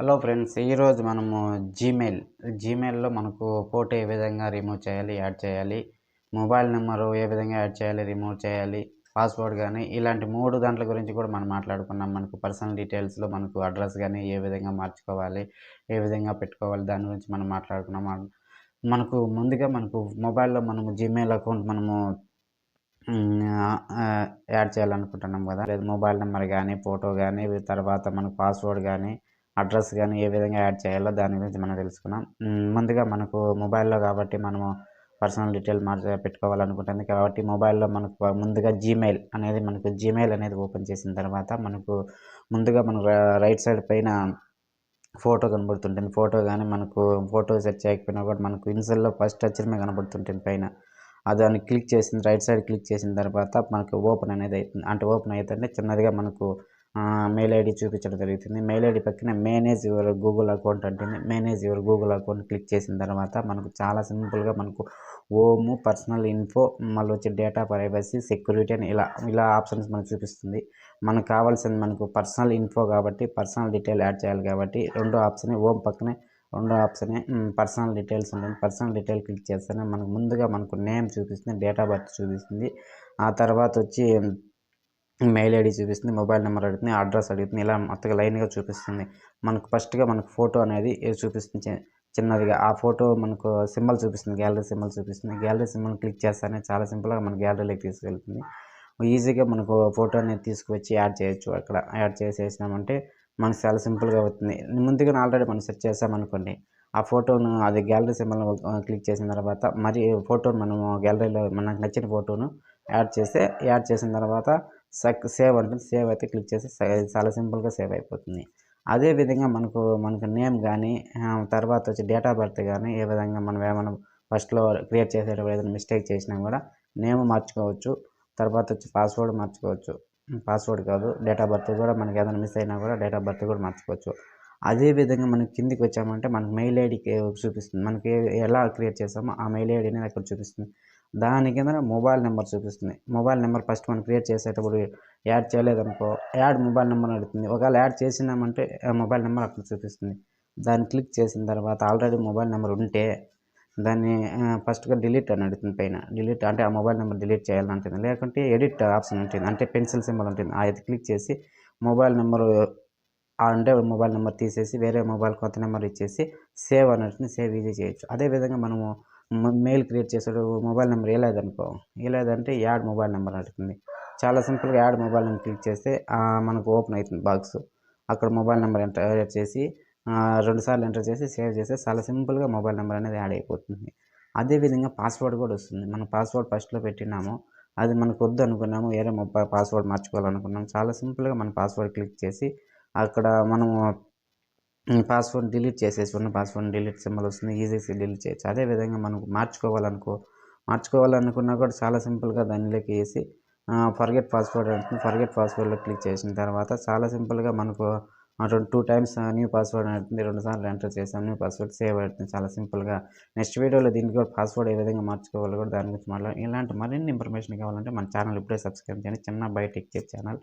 Hello friends, ఈరోజు మనము జీమెయిల్‌లో మనకు ఫోటో ఏ విధంగా రిమూవ్ చేయాలి, యాడ్ చేయాలి, మొబైల్ నెంబరు ఏ విధంగా యాడ్ చేయాలి, రిమూవ్ చేయాలి, పాస్వర్డ్ గానీ, ఇలాంటి 3 దాంట్ల గురించి కూడా మనం మాట్లాడుకున్నాం. మనకు పర్సనల్ డీటెయిల్స్‌లో మనకు అడ్రెస్ గానీ, ఏ విధంగా మార్చుకోవాలి, ఏ విధంగా పెట్టుకోవాలి, దాని గురించి మనం మాట్లాడుకున్నాం. మనకు ముందుగా మొబైల్‌లో మనము జీమెయిల్ అకౌంట్ హ్మ్. యాడ్ చేయాలనుకుంటున్నాం గదా! లేదు మొబైల్ నంబర్ గానీ, ఫోటో గానీ, తర్వాత మనకు పాస్వర్డ్ గానీ, అడ్రెస్ గానీ ఏ విధంగా యాడ్ చేయాలో దాని గురించి మనం తెలుసుకున్నాం. ముందుగా మనకు మొబైల్‌లో గాబట్టి మనము పర్సనల్ డీటెయిల్ పెట్టుకోవాలనుకుంటుంది కాబట్టి మొబైల్‌లో మనకు ముందుగా జీమెయిల్ అనేది ఓపెన్ చేసిన తర్వాత మనకు ముందుగా మన రైట్ సైడ్ పైన ఫోటో కనబడుతుంటుంది. ఫోటో గానీ ఫోటో సెట్ చేయకపోయినా కూడా మనకు ఇనిషియల్‌లో ఫస్ట్ అక్షరమే కనబడుతుంటుంది పైన. దాన్ని క్లిక్ చేసిన రైట్ సైడ్ క్లిక్ చేసిన తర్వాత మనకు ఓపెన్ అనేది అయితుంది. అంటే ఓపెన్ అయితుంటే చిన్నదిగా మనకు మెయిల్ ఐడీ చూపించడం జరుగుతుంది. మెయిల్ ఐడీ పక్కన మేనేజ్ యువర్ గూగుల్ అకౌంట్ అంటుంది. Manage your Google account click చేసిన తర్వాత మనకు చాలా సింపుల్‌గా మనకు హోము, పర్సనల్ ఇన్ఫో, మళ్ళొచ్చి డేటా ప్రైవసీ, సెక్యూరిటీ అని ఇలా ఆప్షన్స్ మనకు చూపిస్తుంది. మనకు కావాల్సింది మనకు పర్సనల్ ఇన్ఫో కాబట్టి పర్సనల్ డీటెయిల్ యాడ్ చేయాలి కాబట్టి రెండో ఆప్షనే హోమ్ పక్కనే రెండో ఆప్షనే పర్సనల్ డీటెయిల్స్ ఉంటుంది. పర్సనల్ డీటెయిల్ క్లిక్ చేస్తేనే మనకు ముందుగా మనకు నేమ్ చూపిస్తుంది, డేట్ ఆఫ్ బర్త్ చూపిస్తుంది. ఆ తర్వాతొచ్చి మెయిల్ ఐడీ చూపిస్తుంది, మొబైల్ నెంబర్ అడుగుతుంది, అడ్రెస్ అడుగుతుంది. ఇలా మొత్తంగా లైన్‌గా చూపిస్తుంది. మనకు ఫస్ట్‌గా మనకు ఫోటో అనేది చూపిస్తుంది చిన్నదిగా. ఆ ఫోటో మనకు సింబల్ చూపిస్తుంది. గ్యాలరీ సింబల్ చూపిస్తుంది. గ్యాలరీ సింబల్ క్లిక్ చేస్తేనే చాలా సింపుల్‌గా మన గ్యాలరీలోకి తీసుకెళ్తుంది. ఈజీగా మనకు ఫోటో అనేది తీసుకొచ్చి యాడ్ చేయొచ్చు అక్కడ. యాడ్ చేసేసినామంటే మనకు చాలా సింపుల్‌గా అవుతుంది. ముందుగానే ఆల్రెడీ మనం సెట్ చేసామనుకోండి, ఆ ఫోటోను అది గ్యాలరీ సింబల్ క్లిక్ చేసిన తర్వాత మరి ఫోటోను మనము గ్యాలరీలో మనకు నచ్చిన ఫోటోను యాడ్ చేసిన తర్వాత సేవ్ ఉంటుంది. సేవ్ అయితే క్లిక్ చేసి చాలా సింపుల్‌గా సేవ్ అయిపోతుంది. అదే విధంగా మనకు నేమ్ గానీ, తర్వాత వచ్చి డేట్ ఆఫ్ బర్త్ గానీ, ఏ విధంగా మనం ఏమన్నా ఫస్ట్‌లో క్రియేట్ చేసేటప్పుడు ఏదైనా మిస్టేక్ చేసినా గూడా నేమ్ మార్చుకోవచ్చు. తర్వాత వచ్చి పాస్వర్డ్ మార్చుకోవచ్చు. పాస్వర్డ్ కాదు, డేట్ ఆఫ్ బర్త్ గూడా మనకేదైనా మిస్ అయినా గూడా డేట్ ఆఫ్ బర్త్ గూడా మార్చుకోవచ్చు. అదే విధంగా మనం కిందికొచ్చామంటే మనకు మెయిల్ ఐడీకి చూపిస్తుంది. ఎలా క్రియేట్ చేసామో ఆ మెయిల్ ఐడీ అనేది అక్కడ చూపిస్తుంది. దాని కిందన మొబైల్ నంబర్ చూపిస్తుంది. మొబైల్ నంబర్ ఫస్ట్ మనం క్రియేట్ చేసేటప్పుడు యాడ్ చేయలేదనుకో, యాడ్ మొబైల్ నంబర్ అడుగుతుంది. ఒకవేళ యాడ్ చేసినామంటే మొబైల్ నంబర్ అక్కడ చూపిస్తుంది. దాన్ని క్లిక్ చేసిన తర్వాత ఆల్రెడీ మొబైల్ నంబర్ ఉంటే దాన్ని ఫస్ట్‌గా డిలీట్ అని అడుగుతుంది పైన. డిలీట్ అంటే ఆ మొబైల్ నంబర్ డిలీట్ చేయాలంటుంది. లేకుంటే ఎడిట్ ఆప్షన్ ఉంటుంది. అంటే పెన్సిల్ సింబల్ ఉంటుంది. అది క్లిక్ చేసి మొబైల్ నంబరు అంటే మొబైల్ నంబర్ తీసేసి వేరే కొత్త నంబర్ ఇచ్చేసి సేవ్ అని ఉంటుంది. సేవ్ ఈజీ చేయొచ్చు. అదే విధంగా మనము మెయిల్ క్రియేట్ చేసేటప్పుడు మొబైల్ నంబర్ ఇయలేదంటే యాడ్ మొబైల్ నంబర్ అడుగుతుంది. చాలా సింపుల్‌గా యాడ్ మొబైల్ నంబర్ క్లిక్ చేస్తే మనకు ఓపెన్ అయితుంది బాక్సు. అక్కడ మొబైల్ నంబర్ ఎంటర్ చేసి 2 సార్లు ఎంటర్ చేసి సేవ్ చేస్తే చాలా సింపుల్‌గా మొబైల్ నంబర్ అనేది యాడ్ అయిపోతుంది. అదే విధంగా పాస్వర్డ్ కూడా వస్తుంది. మనం పాస్వర్డ్ ఫస్ట్‌లో పెట్టినాము. అది మనకొద్దనుకున్నాము. వేరే పాస్వర్డ్ మార్చుకోవాలనుకున్నాం. చాలా సింపుల్‌గా మన పాస్వర్డ్ క్లిక్ చేసి అక్కడ మనము పాస్వర్డ్ డిలీట్ చేసేసి ఉన్న పాస్వర్డ్‌ని డిలీట్ సింబల్ వస్తుంది. ఈజీగా డిలీట్ చేయొచ్చు. అదే విధంగా మనం మార్చుకోవాలనుకున్నా కూడా చాలా సింపుల్‌గా దానిలోకి ఏసి ఫర్గెట్ పాస్వర్డ్ అంటుంది. ఫర్గెట్ పాస్వర్డ్‌లో క్లిక్ చేసిన తర్వాత చాలా సింపుల్‌గా మనకు 2 టైమ్స్ న్యూ పాస్వర్డ్ అని అడుగుతుంది. 2 సార్లు ఎంటర్ చేసాం. న్యూ పాస్వర్డ్ సేవ్ అవుతుంది చాలా సింపుల్‌గా. నెక్స్ట్ వీడియోలో దీనికి కూడా పాస్వర్డ్ ఏ విధంగా మార్చుకోవాలో కూడా దాని గురించి ఇలాంటి మరిన్ని ఇన్ఫర్మేషన్ కావాలంటే మన ఛానల్ ఇప్పుడే సబ్స్క్రైబ్ చేయండి. చిన్న బై టెక్ ఛానల్.